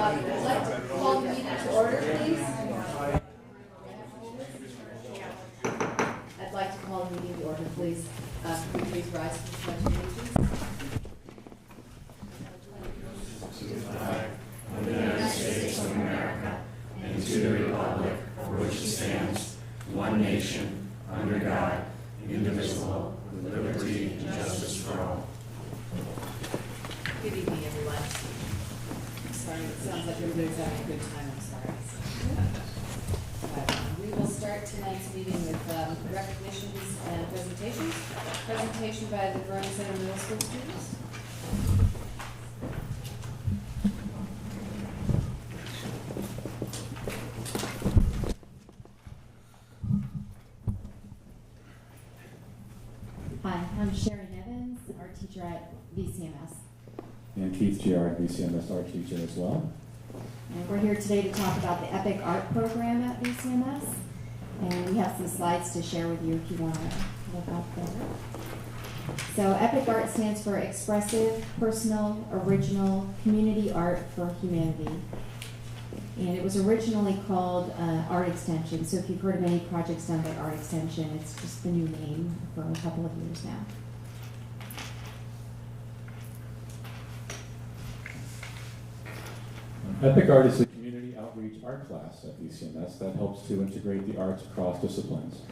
I'd like to call the meeting to order, please. I'd like to call the meeting to order, please. Could you please rise for the pledge of allegiance? To the flag of the United States of America and to the republic for which it stands, one nation, under God, indivisible, with liberty and justice for all. Good evening, everyone. I'm sorry, it sounds like everybody's having a good time. I'm sorry. We will start tonight's meeting with recognitions and presentations. Presentation by the Vernon Center Middle School students. Hi, I'm Sharon Evans, art teacher at VCMS. And Keith Giard, VCMS art teacher as well. And we're here today to talk about the Epic Art program at VCMS. And we have some slides to share with you if you want to look up there. So Epic Art stands for Expressive, Personal, Original, Community Art for Humanity. And it was originally called Art Extension. So if you've heard of any projects done by Art Extension, it's just the new name for a couple of years now. Epic Art is a community outreach art class at VCMS that helps to integrate the arts across disciplines.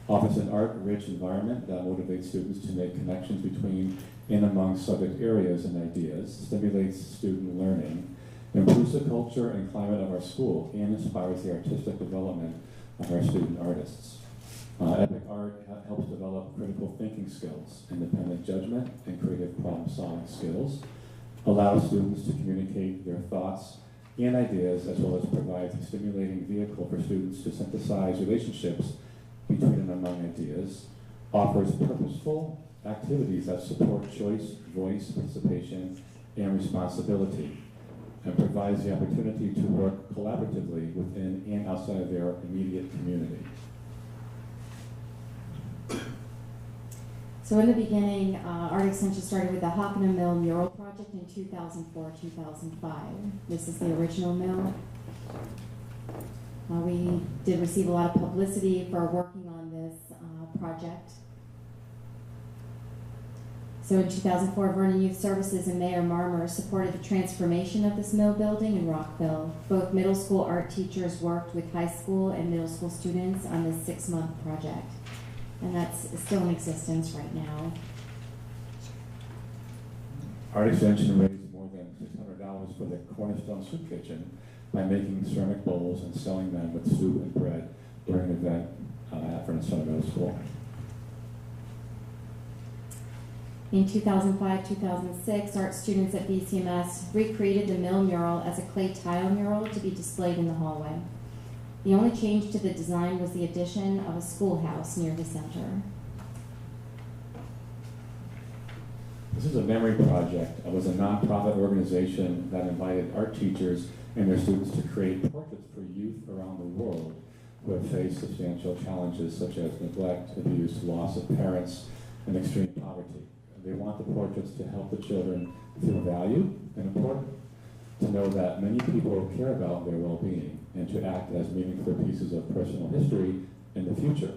Offers an art-rich environment that motivates students to make connections between and among subject areas and ideas, stimulates student learning, improves the culture and climate of our school, and inspires the artistic development of our student artists. Epic Art helps develop critical thinking skills, independent judgment, and creative problem-solving skills, allows students to communicate their thoughts and ideas, as well as provides a stimulating vehicle for students to synthesize relationships between and among ideas, offers purposeful activities that support choice, voice, participation, and responsibility, and provides the opportunity to work collaboratively within and outside of their immediate community. So in the beginning, Art Extension started with the Hockenham Mill mural project in 2004-2005. This is the original mill. We did receive a lot of publicity for working on this project. So in 2004, Vernon Youth Services and Mayor Marmer supported the transformation of this mill building in Rockville. Both middle school art teachers worked with high school and middle school students on this 6-month project. And that's still in existence right now. Art Extension raised more than $600 for the Cornerstone Soup Kitchen by making ceramic bowls and selling them with soup and bread during an event at Vernon Center Middle School. In 2005-2006, art students at VCMS recreated the mill mural as a clay tile mural to be displayed in the hallway. The only change to the design was the addition of a schoolhouse near the center. This is a memory project. It was a nonprofit organization that invited art teachers and their students to create portraits for youth around the world who have faced substantial challenges such as neglect, abuse, loss of parents, and extreme poverty. They want the portraits to help the children feel valued and important, to know that many people care about their well-being, and to act as meaningful pieces of personal history in the future.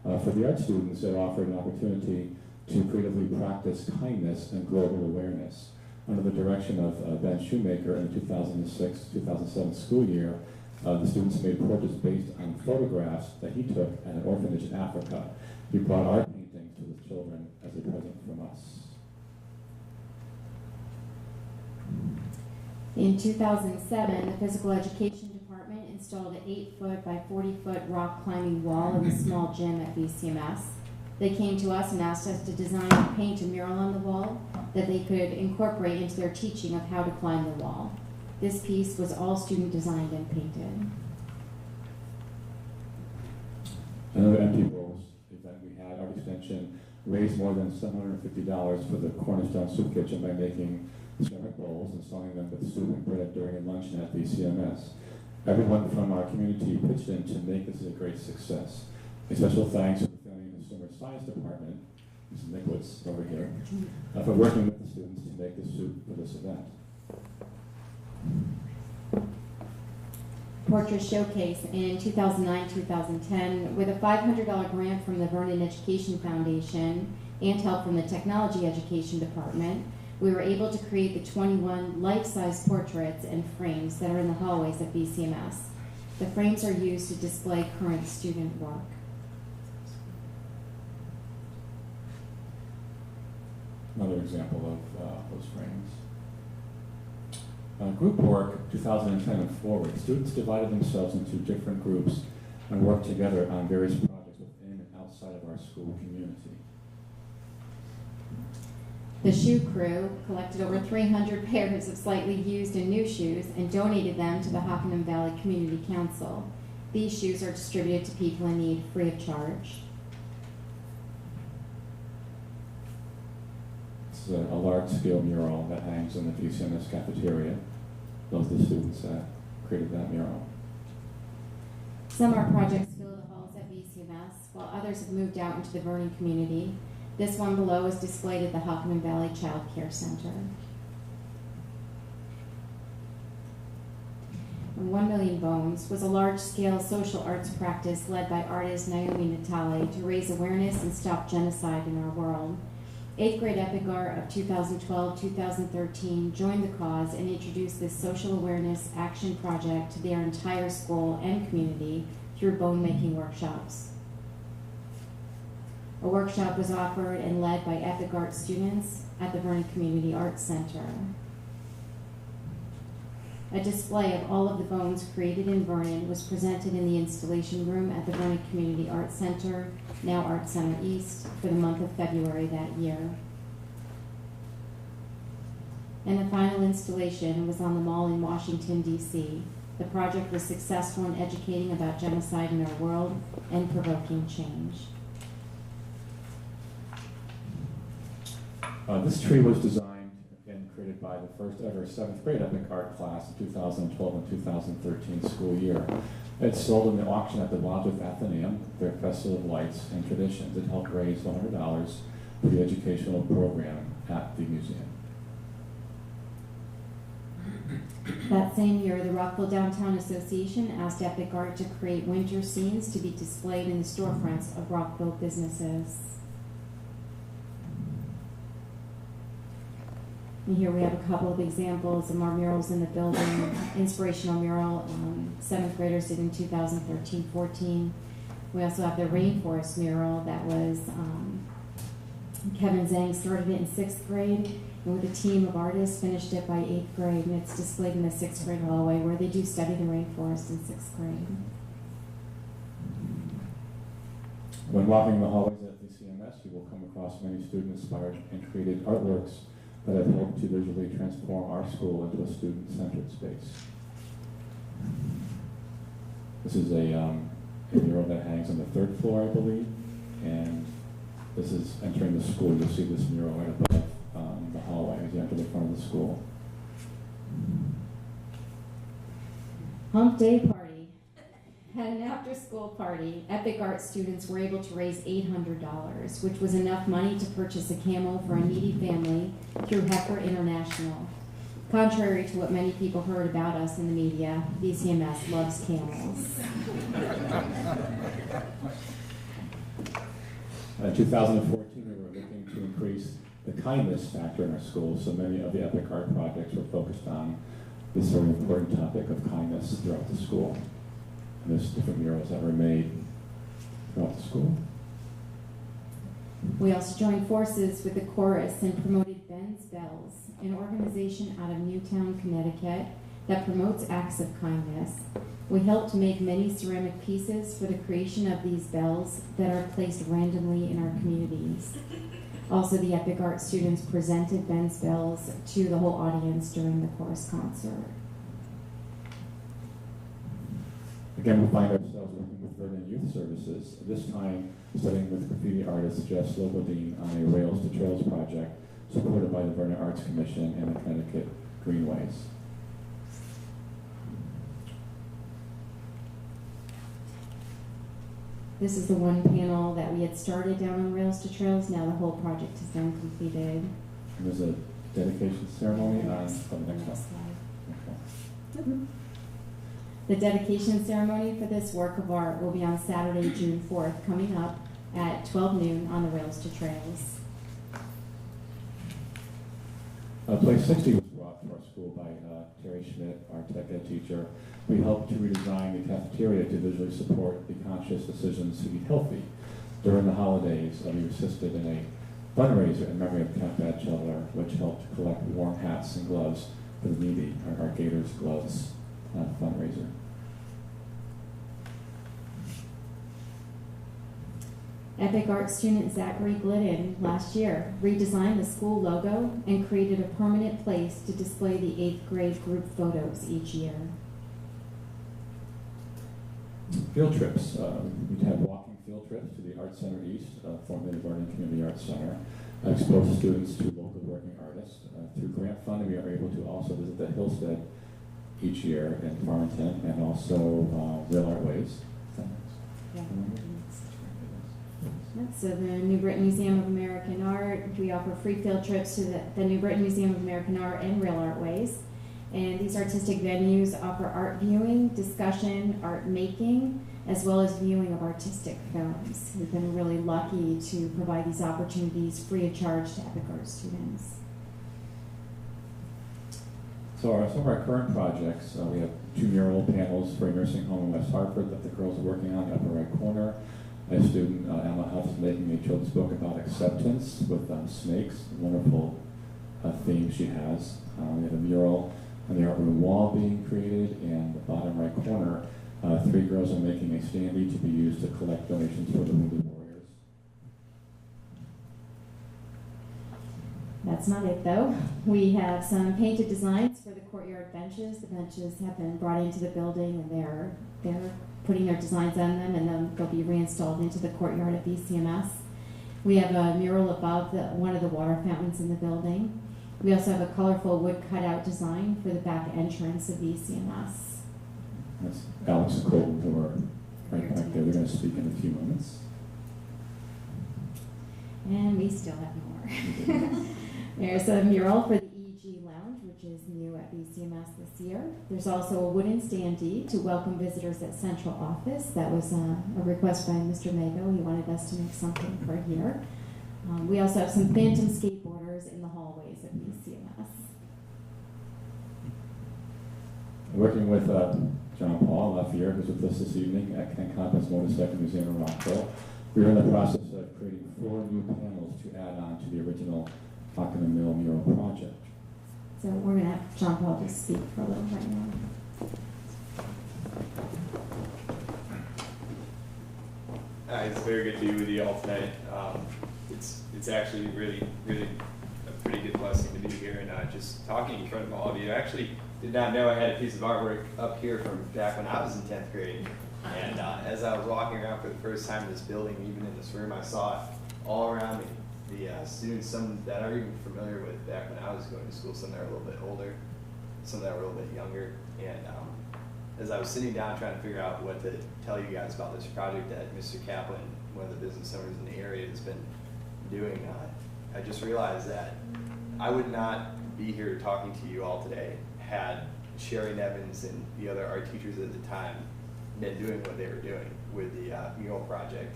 For the art students, it offered an opportunity to creatively practice kindness and global awareness. Under the direction of Ben Shoemaker in the 2006-2007 school year, the students made portraits based on photographs that he took at an orphanage in Africa. He brought art paintings to the children as a present from us. In 2007, the physical education department installed an 8-foot by 40-foot rock climbing wall in the small gym at VCMS. They came to us and asked us to design and paint a mural on the wall that they could incorporate into their teaching of how to climb the wall. This piece was all student designed and painted. Another Empty Bowls event we had, Art Extension raised more than $750 for the Cornerstone Soup Kitchen by making ceramic bowls and selling them with soup and bread during a luncheon at VCMS. Everyone from our community pitched in to make this a great success. A special thanks to the Family and Consumer Science Department, Mrs. Nickwitz over here, for working with the students to make the soup for this event. Portrait Showcase in 2009-2010 with a $500 grant from the Vernon Education Foundation and help from the Technology Education Department. We were able to create the 21 life-size portraits and frames that are in the hallways at VCMS. The frames are used to display current student work. Another example of those frames. Group work, 2010 and forward, students divided themselves into different groups and worked together on various projects within and outside of our school community. The shoe crew collected over 300 pairs of slightly used and new shoes and donated them to the Hockanum Valley Community Council. These shoes are distributed to people in need free of charge. This is a large-scale mural that hangs in the VCMS cafeteria. Those are the students that created that mural. Some are projects fill the halls at VCMS, while others have moved out into the Vernon community. This one below is displayed at the Hockanum Valley Child Care Center. And 1 Million Bones was a large-scale social arts practice led by artist Naomi Natale to raise awareness and stop genocide in our world. 8th grade Epic Art of 2012-2013 joined the cause and introduced this social awareness action project to their entire school and community through bone-making workshops. A workshop was offered and led by Epic Art students at the Vernon Community Arts Center. A display of all of the bones created in Vernon was presented in the installation room at the Vernon Community Arts Center, now Art Center East, for the month of February that year. And the final installation was on the mall in Washington, D.C. The project was successful in educating about genocide in our world and provoking change. This tree was designed and created by the first ever 7th grade Epic Art class in 2012 and 2013 school year. It's sold in the auction at the Wadsworth Athenaeum, their Festival of Lights and Traditions. It helped raise $100 for the educational program at the museum. That same year, the Rockville Downtown Association asked Epic Art to create winter scenes to be displayed in the storefronts of Rockville businesses. And here we have a couple of examples of our murals in the building. Inspirational mural 7th graders did in 2013-14. We also have the rainforest mural that was, Kevin Zhang started it in 6th grade, and with a team of artists finished it by 8th grade, and it's displayed in the 6th grade hallway where they do study the rainforest in 6th grade. When walking the hallways at VCMS, you will come across many student-inspired and created artworks that have helped to visually transform our school into a student-centered space. This is a mural that hangs on the 3rd floor, I believe, and this is entering the school. You'll see this mural right above the hallway as you enter the front of the school. Hump Day Party. At an after-school party, Epic Art students were able to raise $800, which was enough money to purchase a camel for a needy family through Heifer International. Contrary to what many people heard about us in the media, VCMS loves camels. In 2014, we were looking to increase the kindness factor in our school, so many of the Epic Art projects were focused on this very important topic of kindness throughout the school. And there's different murals that were made throughout the school. We also joined forces with the chorus and promoted Ben's Bells, an organization out of Newtown, Connecticut that promotes acts of kindness. We helped to make many ceramic pieces for the creation of these bells that are placed randomly in our communities. Also, the Epic Art students presented Ben's Bells to the whole audience during the chorus concert. Again, we find ourselves working with Vernon Youth Services, this time studying with graffiti artist Jeff Slobodine on a Rails to Trails project supported by the Vernon Arts Commission and the Connecticut Greenways. This is the one panel that we had started down on Rails to Trails. Now the whole project is then completed. And there's a dedication ceremony on the next one. slide. Okay. The dedication ceremony for this work of art will be on Saturday, June 4th, coming up at 12 noon on the Rails to Trails. Place 60 was brought to our school by Terry Schmidt, our tech ed teacher. We helped to redesign the cafeteria to visually support the conscious decisions to eat healthy. During the holidays, we assisted in a fundraiser in memory of Camp Batchelor, which helped collect warm hats and gloves for the needy, our Gators Gloves fundraiser. Epic Art student Zachary Glidden last year redesigned the school logo and created a permanent place to display the 8th grade group photos each year. Field trips. We'd have walking field trips to the Art Center East, formerly the Vernon Community Arts Center, expose students to local working artists. Through grant funding, we are able to also visit the Hillstead each year in Farmington, and also Real Art Ways. Yeah. So the New Britain Museum of American Art, we offer free field trips to the New Britain Museum of American Art and Real Art Ways. And these artistic venues offer art viewing, discussion, art making, as well as viewing of artistic films. We've been really lucky to provide these opportunities free of charge to Epic Art students. So some of our current projects, we have 2 mural panels for a nursing home in West Hartford that the girls are working on in the upper right corner. My student, Emma Huff, is making a children's book about acceptance with snakes, a wonderful theme she has. We have a mural on the art room wall being created, and the bottom right corner, 3 girls are making a standee to be used to collect donations for the wounded warriors. That's not it though. We have some painted designs for the courtyard benches. The benches have been brought into the building and they're putting their designs on them, and then they'll be reinstalled into the courtyard at VCMS. We have a mural above one of the water fountains in the building. We also have a colorful wood cutout design for the back entrance of VCMS. That's Alex and Colton, who are right back there. They're going to speak in a few moments. And we still have more. There's a mural for the EEG Lounge, which is new at VCMS this year. There's also a wooden standee to welcome visitors at Central Office. That was a request by Mr. Mago. He wanted us to make something for here. We also have some phantom skateboarders in the hallways at VCMS. Working with John Paul Lafayette, who's with us this evening at Ken Compton's Motorcycle Museum in Rockville. We're in the process of creating 4 new panels to add on to the original Hawk in the Mill mural project. So we're going to have John Paul just speak for a little right now. It's very good to be with you all tonight. It's actually really a pretty good blessing to be here and just talking in front of all of you. I actually did not know I had a piece of artwork up here from back when I was in 10th grade. And as I was walking around for the first time in this building, even in this room, I saw it all around me. The students, some that are even familiar with back when I was going to school, some that are a little bit older, some that were a little bit younger. And as I was sitting down trying to figure out what to tell you guys about this project that Mr. Kaplan, one of the business owners in the area, has been doing, I just realized that I would not be here talking to you all today had Sherry Nevins and the other art teachers at the time been doing what they were doing with the mural project.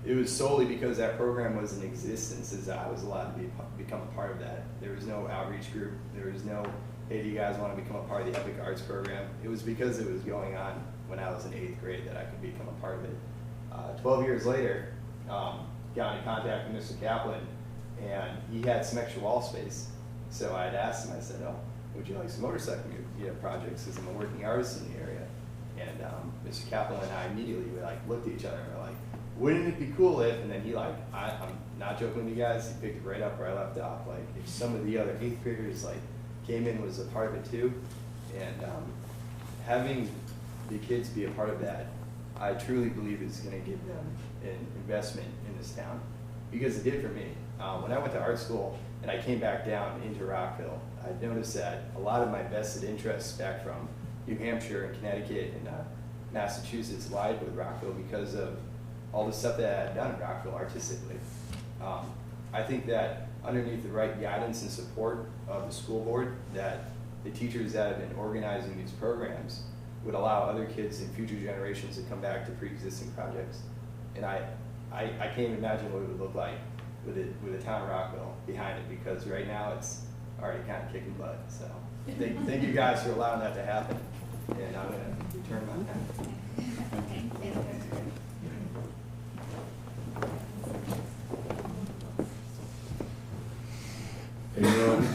It was solely because that program was in existence as I was allowed to become a part of that. There was no outreach group. There was no, hey, do you guys want to become a part of the Epic Arts program? It was because it was going on when I was in 8th grade that I could become a part of it. 12 years later, got in contact with Mr. Kaplan, and he had some extra wall space. So I had asked him, I said, oh, would you like some motorcycle projects? Because I'm a working artist in the area. And Mr. Kaplan and I immediately looked at each other and were like, wouldn't it be cool if, and then he I'm not joking with you guys, he picked it right up where I left off. If some of the other 8th graders came in, was a part of it too. And having the kids be a part of that, I truly believe is going to give them an investment in this town, because it did for me. When I went to art school and I came back down into Rockville, I noticed that a lot of my vested interests back from New Hampshire and Connecticut and Massachusetts lied with Rockville because of all the stuff that I had done in Rockville artistically. I think that underneath the right guidance and support of the school board, that the teachers that have been organizing these programs would allow other kids in future generations to come back to pre-existing projects. And I can't even imagine what it would look like with a town of Rockville behind it, because right now it's already kind of kicking butt. So thank you guys for allowing that to happen. And I'm going to turn my time.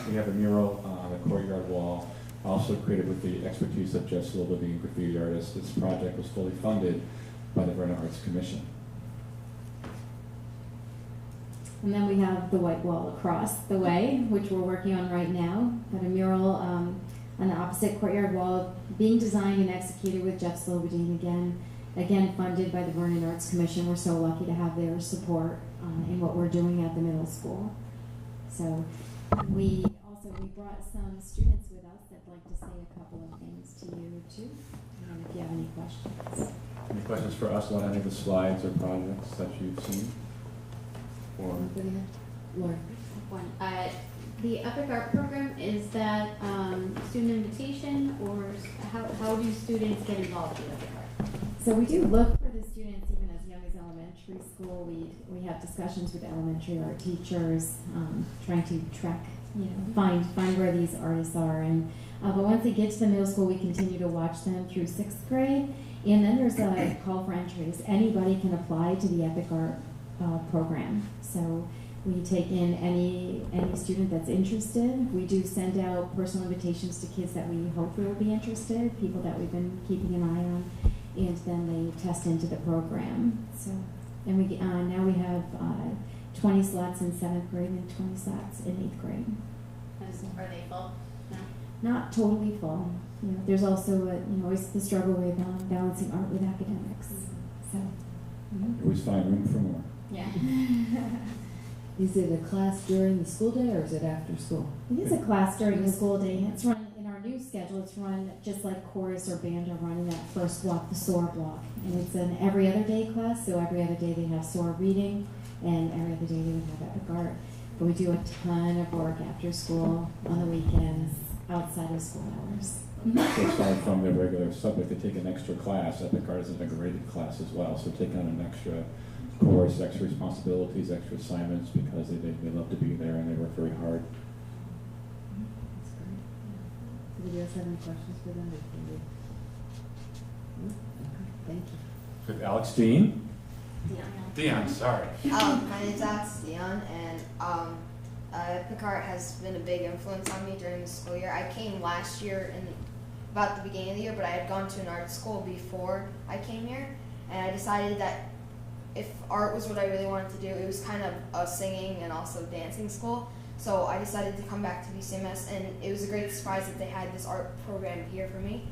We have a mural on the courtyard wall, also created with the expertise of Jess Silva, being a graffiti artist. This project was fully funded by the Vernon Arts Commission. And then we have the white wall across the way, which we're working on right now. Got a mural on the opposite courtyard wall being designed and executed with Jeff Slobodine again funded by the Vernon Arts Commission. We're so lucky to have their support in what we're doing at the middle school. So we brought some students with us that'd like to say a couple of things to you too, and if you have any questions. Any questions for us on any of the slides or projects that you've seen? Or Laura. One. The Epic Art Program, is that student invitation, or how do students get involved in Epic Art? So we do look for the students even as young as elementary school. We have discussions with elementary art teachers, trying to track, find where these artists are. And but once they get to the middle school, we continue to watch them through 6th grade. And then there's a call for entries. Anybody can apply to the Epic Art program. So we take in any student that's interested. We do send out personal invitations to kids that we hope will be interested, people that we've been keeping an eye on, and then they test into the program. So, and we now we have 20 slots in 7th grade and 20 slots in 8th grade. Are they full? No. Not totally full. There's also always the struggle with balancing art with academics. So you always find room for more. yeah. Is it a class during the school day or is it after school? It is a class during the school day. It's run in our new schedule. It's run just like chorus or band are running that first block, the SOAR block. And it's an every other day class, so every other day they have SOAR reading, and every other day they would have Epic Art. But we do a ton of work after school, on the weekends, outside of school hours. So aside from their regular subject, they take an extra class. Epic Art is an integrated class as well, so take on an extra course, extra responsibilities, extra assignments, because they love to be there and they work very hard. That's great. Do you guys have any questions for them? No? Okay, thank you. With Alex Dean. Dion, sorry. My name's Alex Dion, and Epic Art has been a big influence on me during the school year. I came last year in about the beginning of the year, but I had gone to an art school before I came here, and I decided that if art was what I really wanted to do, it was kind of a singing and also dancing school. So I decided to come back to VCMS, and it was a great surprise that they had this art program here for me.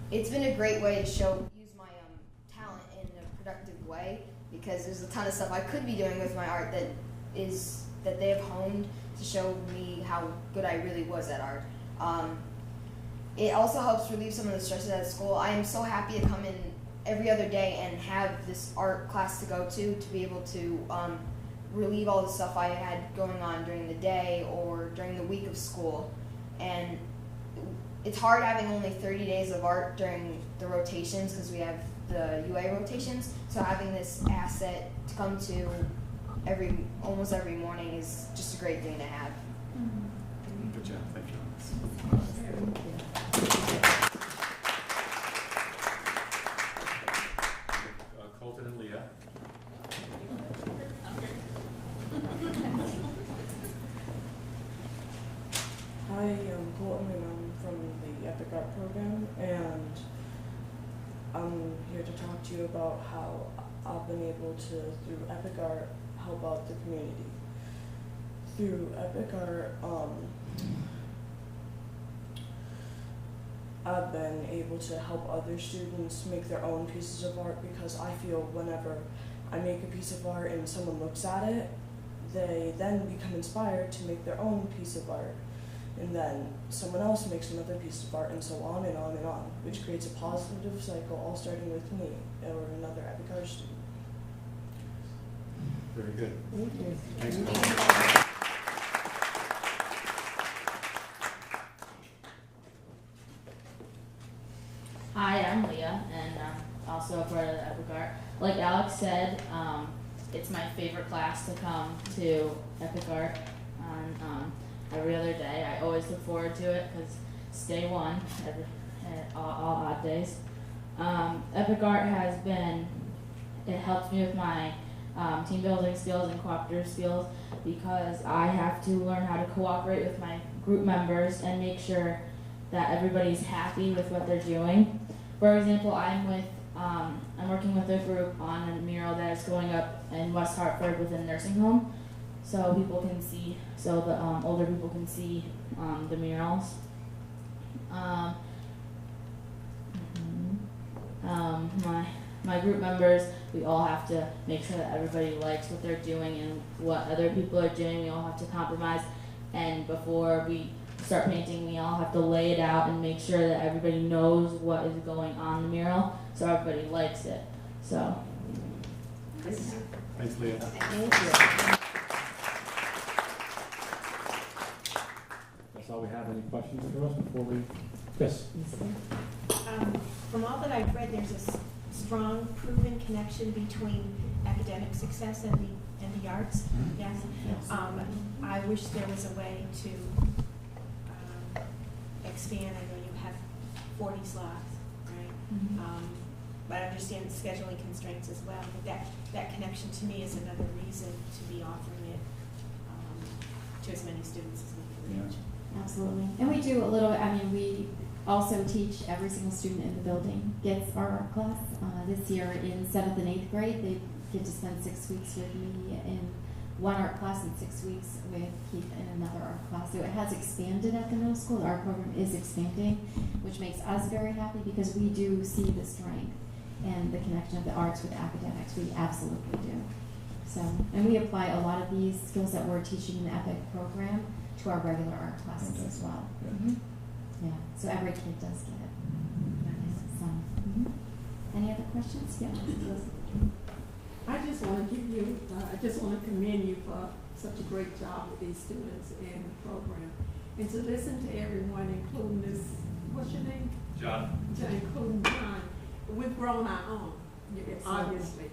It's been a great way to use my talent in a productive way, because there's a ton of stuff I could be doing with my art that they have honed to show me how good I really was at art. It also helps relieve some of the stresses at school. I am so happy to come in every other day and have this art class to go to be able to relieve all the stuff I had going on during the day or during the week of school. And it's hard having only 30 days of art during the rotations, because we have the UA rotations. So having this asset to come to almost every morning is just a great thing to have. Good job, thank you. Colton and Leah. Hi, I'm Colton and I'm from the Epic Art program, and I'm here to talk to you about how I've been able to, through Epic Art, help out the community. Through Epic Art, I've been able to help other students make their own pieces of art, because I feel whenever I make a piece of art and someone looks at it, they then become inspired to make their own piece of art. And then someone else makes another piece of art, and so on and on and on, which creates a positive cycle, all starting with me or another Epic Art student. Very good. Thank you. Thanks. Hi, I'm Leah, and I'm also a part of the Epic Art. Like Alex said, it's my favorite class to come to Epic Art on every other day. I always look forward to it because it's day one, all odd days. Epic Art it helps me with my team building skills and cooperative skills because I have to learn how to cooperate with my group members and make sure that everybody's happy with what they're doing. For example, I'm working with a group on a mural that is going up in West Hartford with a nursing home, so people can see, so the older people can see the murals. My group members, we all have to make sure that everybody likes what they're doing and what other people are doing. We all have to compromise, and before we start painting, we all have to lay it out and make sure that everybody knows what is going on the mural, so everybody likes it. So. Thanks, Leah. Thank you. That's all we have. Any questions for us before we? Yes. From all that I've read, there's a strong, proven connection between academic success and the arts. Yes. I wish there was a way to expand. I know you have 40 slots, right? But I understand scheduling constraints as well. But that connection to me is another reason to be offering it to as many students as we can reach. Absolutely. And we do a little, we also teach every single student in the building gets our art class. This year in 7th and 8th grade, they get to spend 6 weeks with me in one art class and 6 weeks with Keith in another art class. So it has expanded at the middle school. The art program is expanding, which makes us very happy because we do see the strength and the connection of the arts with academics. We absolutely do. So, and we apply a lot of these skills that we're teaching in the EPIC program to our regular art classes as well. Yeah, so every kid does get it. So, any other questions? Yeah. I just want to commend you for such a great job with these students in the program. And to listen to everyone, including this, what's your name? John. Including John. We've grown our own, obviously.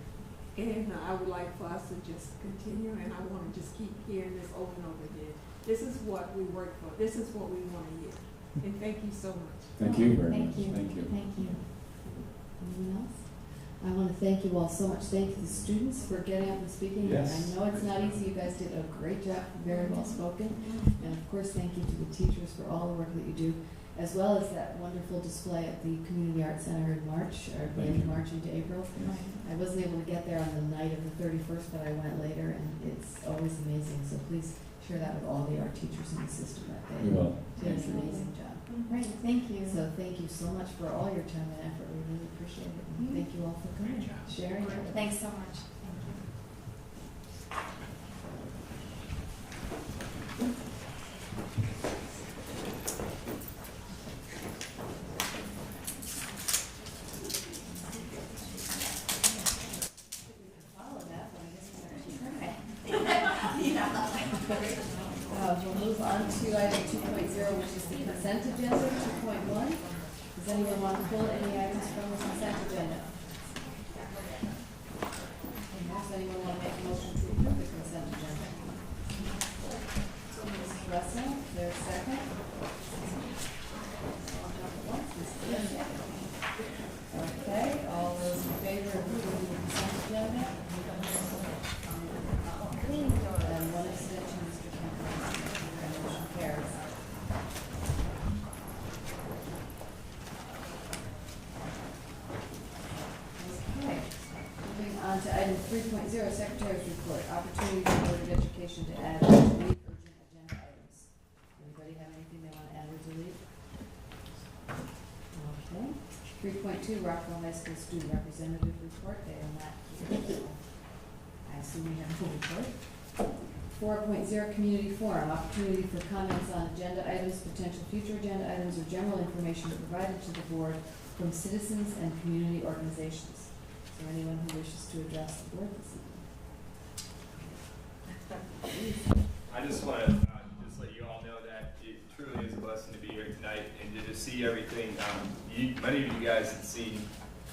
And I would like for us to just continue, and I want to just keep hearing this over and over again. This is what we work for. This is what we want to hear. And thank you so much. Thank you very much. Thank you. Thank you. Thank you. Anyone else? I want to thank you all so much. Thank you to the students for getting up and speaking. Yes. I know it's not easy. You guys did a great job, very well spoken. And of course, thank you to the teachers for all the work that you do, as well as that wonderful display at the Community Arts Center in March, or the end of March into April. Yes. I wasn't able to get there on the night of the 31st, but I went later, and it's always amazing. So please share that with all the art teachers in the system that day. We will. Did an amazing job. Great, thank you. So thank you so much for all your time and effort. We really appreciate it. And thank you all for coming, sharing. Thanks so much. We'll move on to item 2.0, which is the consent agenda. 2.1. Does anyone want to pull any items from the consent agenda? Does anyone want to make a motion to approve the consent agenda? Mrs. Russell, is there a second? Okay, all those in favor of approving the consent agenda? And one extension, Mr. Campbell. Motion carries. Okay, moving on to item 3.0, Secretary's Report. Opportunity for Board of Education to add or delete urgent agenda items. Anybody have anything they want to add or delete? Okay. 3.2, Rockville High School Student Representative Report. They are not here, so I assume we have a full report. 4.0, Community Forum. Opportunity for comments on agenda items, potential future agenda items, or general information provided to the board from citizens and community organizations. Is there anyone who wishes to address the board this evening? I just want to just let you all know that it truly is a blessing blessing to be here tonight and to just see everything. Many of you guys have seen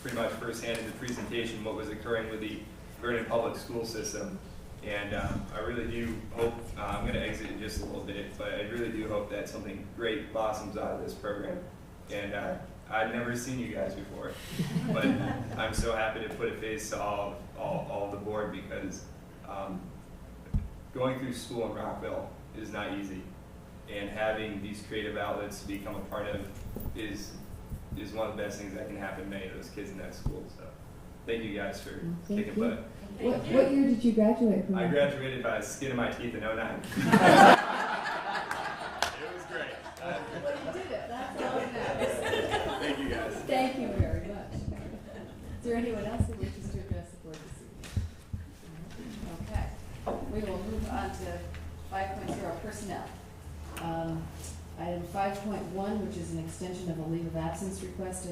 pretty much firsthand in the presentation what was occurring with the Vernon public school system. And I really do hope, I'm going to exit in just a little bit, but I really do hope that something great blossoms out of this program. And I've never seen you guys before, but I'm so happy to put a face to all the board, because going through school in Rockville is not easy. And having these creative outlets to become a part of is one of the best things that can happen to many of those kids in that school. So thank you guys for kicking butt. What year did you graduate from? I graduated by the skin of my teeth in 09. It was great. Well, you did it. That's all that matters. Thank you guys. Thank you very much. Is there anyone else who wishes to address the board this evening? Okay. We will move on to 5.0 personnel. Item 5.1, which is an extension of a leave of absence request,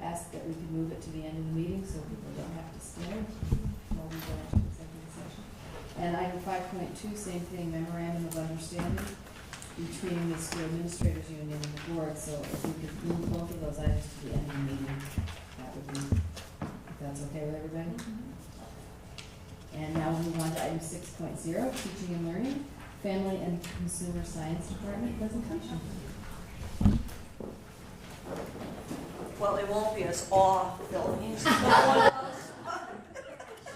ask that we could move it to the end of the meeting so people don't have to stay while we go into executive session. And item 5.2, same thing, memorandum of understanding between the school administrators union and the board. So if we could move both of those items to the end of the meeting, that would be, if that's okay with everybody. And now we'll move on to item 6.0, teaching and learning, family and consumer science department presentation. Well, it won't be as awe-filling as one of us.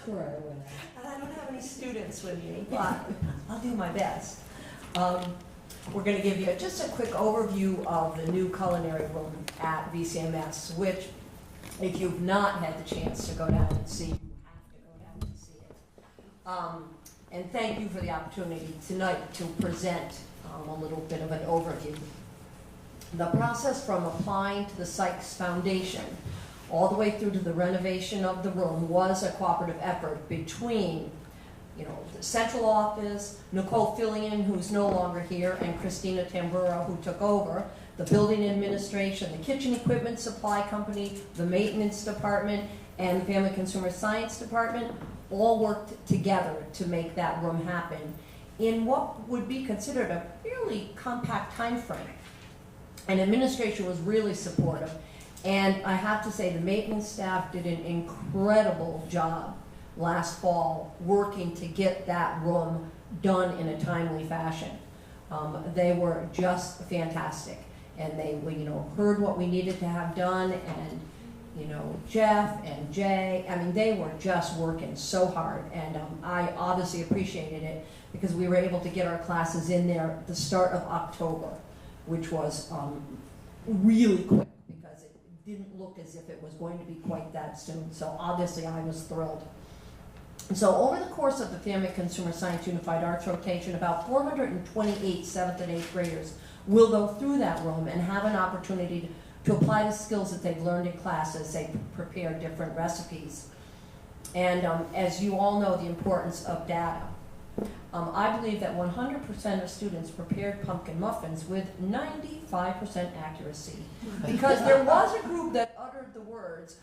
Sure, I will. And I don't have any students with me, but I'll do my best. We're going to give you just a quick overview of the new culinary room at VCMS, which, if you've not had the chance to go down and see, you have to go down and see it. And thank you for the opportunity tonight to present a little bit of an overview. The process from applying to the Sykes Foundation all the way through to the renovation of the room was a cooperative effort between, the central office, Nicole Fillion, who's no longer here, and Christina Tambura, who took over, the building administration, the kitchen equipment supply company, the maintenance department, and the family consumer science department all worked together to make that room happen in what would be considered a fairly compact time frame. And administration was really supportive. And I have to say the maintenance staff did an incredible job last fall working to get that room done in a timely fashion. They were just fantastic. And they heard what we needed to have done, and Jeff and Jay, they were just working so hard, and I obviously appreciated it because we were able to get our classes in there at the start of October, which was really quick because it didn't look as if it was going to be quite that soon. So obviously I was thrilled. And so over the course of the Family Consumer Science Unified Arts rotation, about 428 7th and 8th graders will go through that room and have an opportunity to apply the skills that they've learned in class as they prepare different recipes. And as you all know, the importance of data. I believe that 100% of students prepared pumpkin muffins with 95% accuracy. Because there was a group that uttered the words,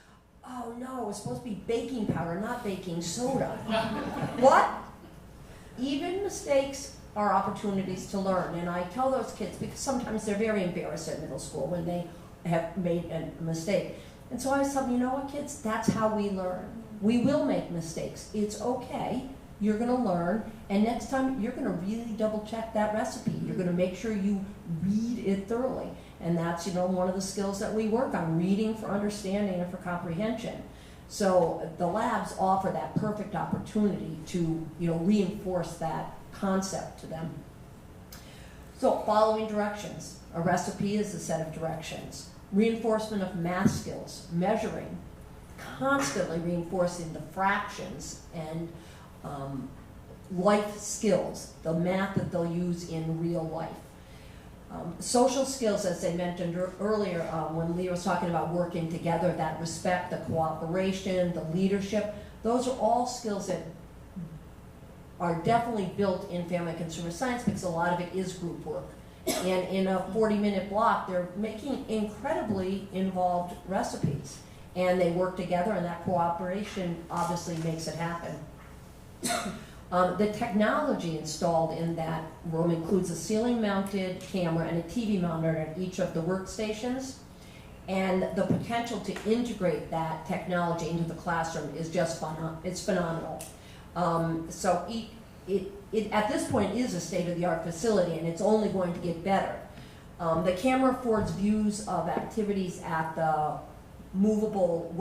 "Oh no, it's supposed to be baking powder, not baking soda." What? Even mistakes are opportunities to learn. And I tell those kids, because sometimes they're very embarrassed at middle school when they have made a mistake. And so I was telling them, you know what, kids, that's how we learn. We will make mistakes. It's okay. You're going to learn, and next time you're going to really double check that recipe. You're going to make sure you read it thoroughly. And that's, one of the skills that we work on, reading for understanding and for comprehension. So the labs offer that perfect opportunity to, reinforce that concept to them. So following directions. A recipe is a set of directions. Reinforcement of math skills, measuring, constantly reinforcing the fractions and life skills, the math that they'll use in real life. Social skills, as I mentioned earlier, when Leah was talking about working together, that respect, the cooperation, the leadership, those are all skills that are definitely built in family consumer science because a lot of it is group work. And in a 40-minute block, they're making incredibly involved recipes. And they work together, and that cooperation obviously makes it happen. The technology installed in that room includes a ceiling-mounted camera and a TV monitor at each of the workstations. And the potential to integrate that technology into the classroom is just it's phenomenal. So it at this point is a state-of-the-art facility, and it's only going to get better. The camera affords views of activities at the movable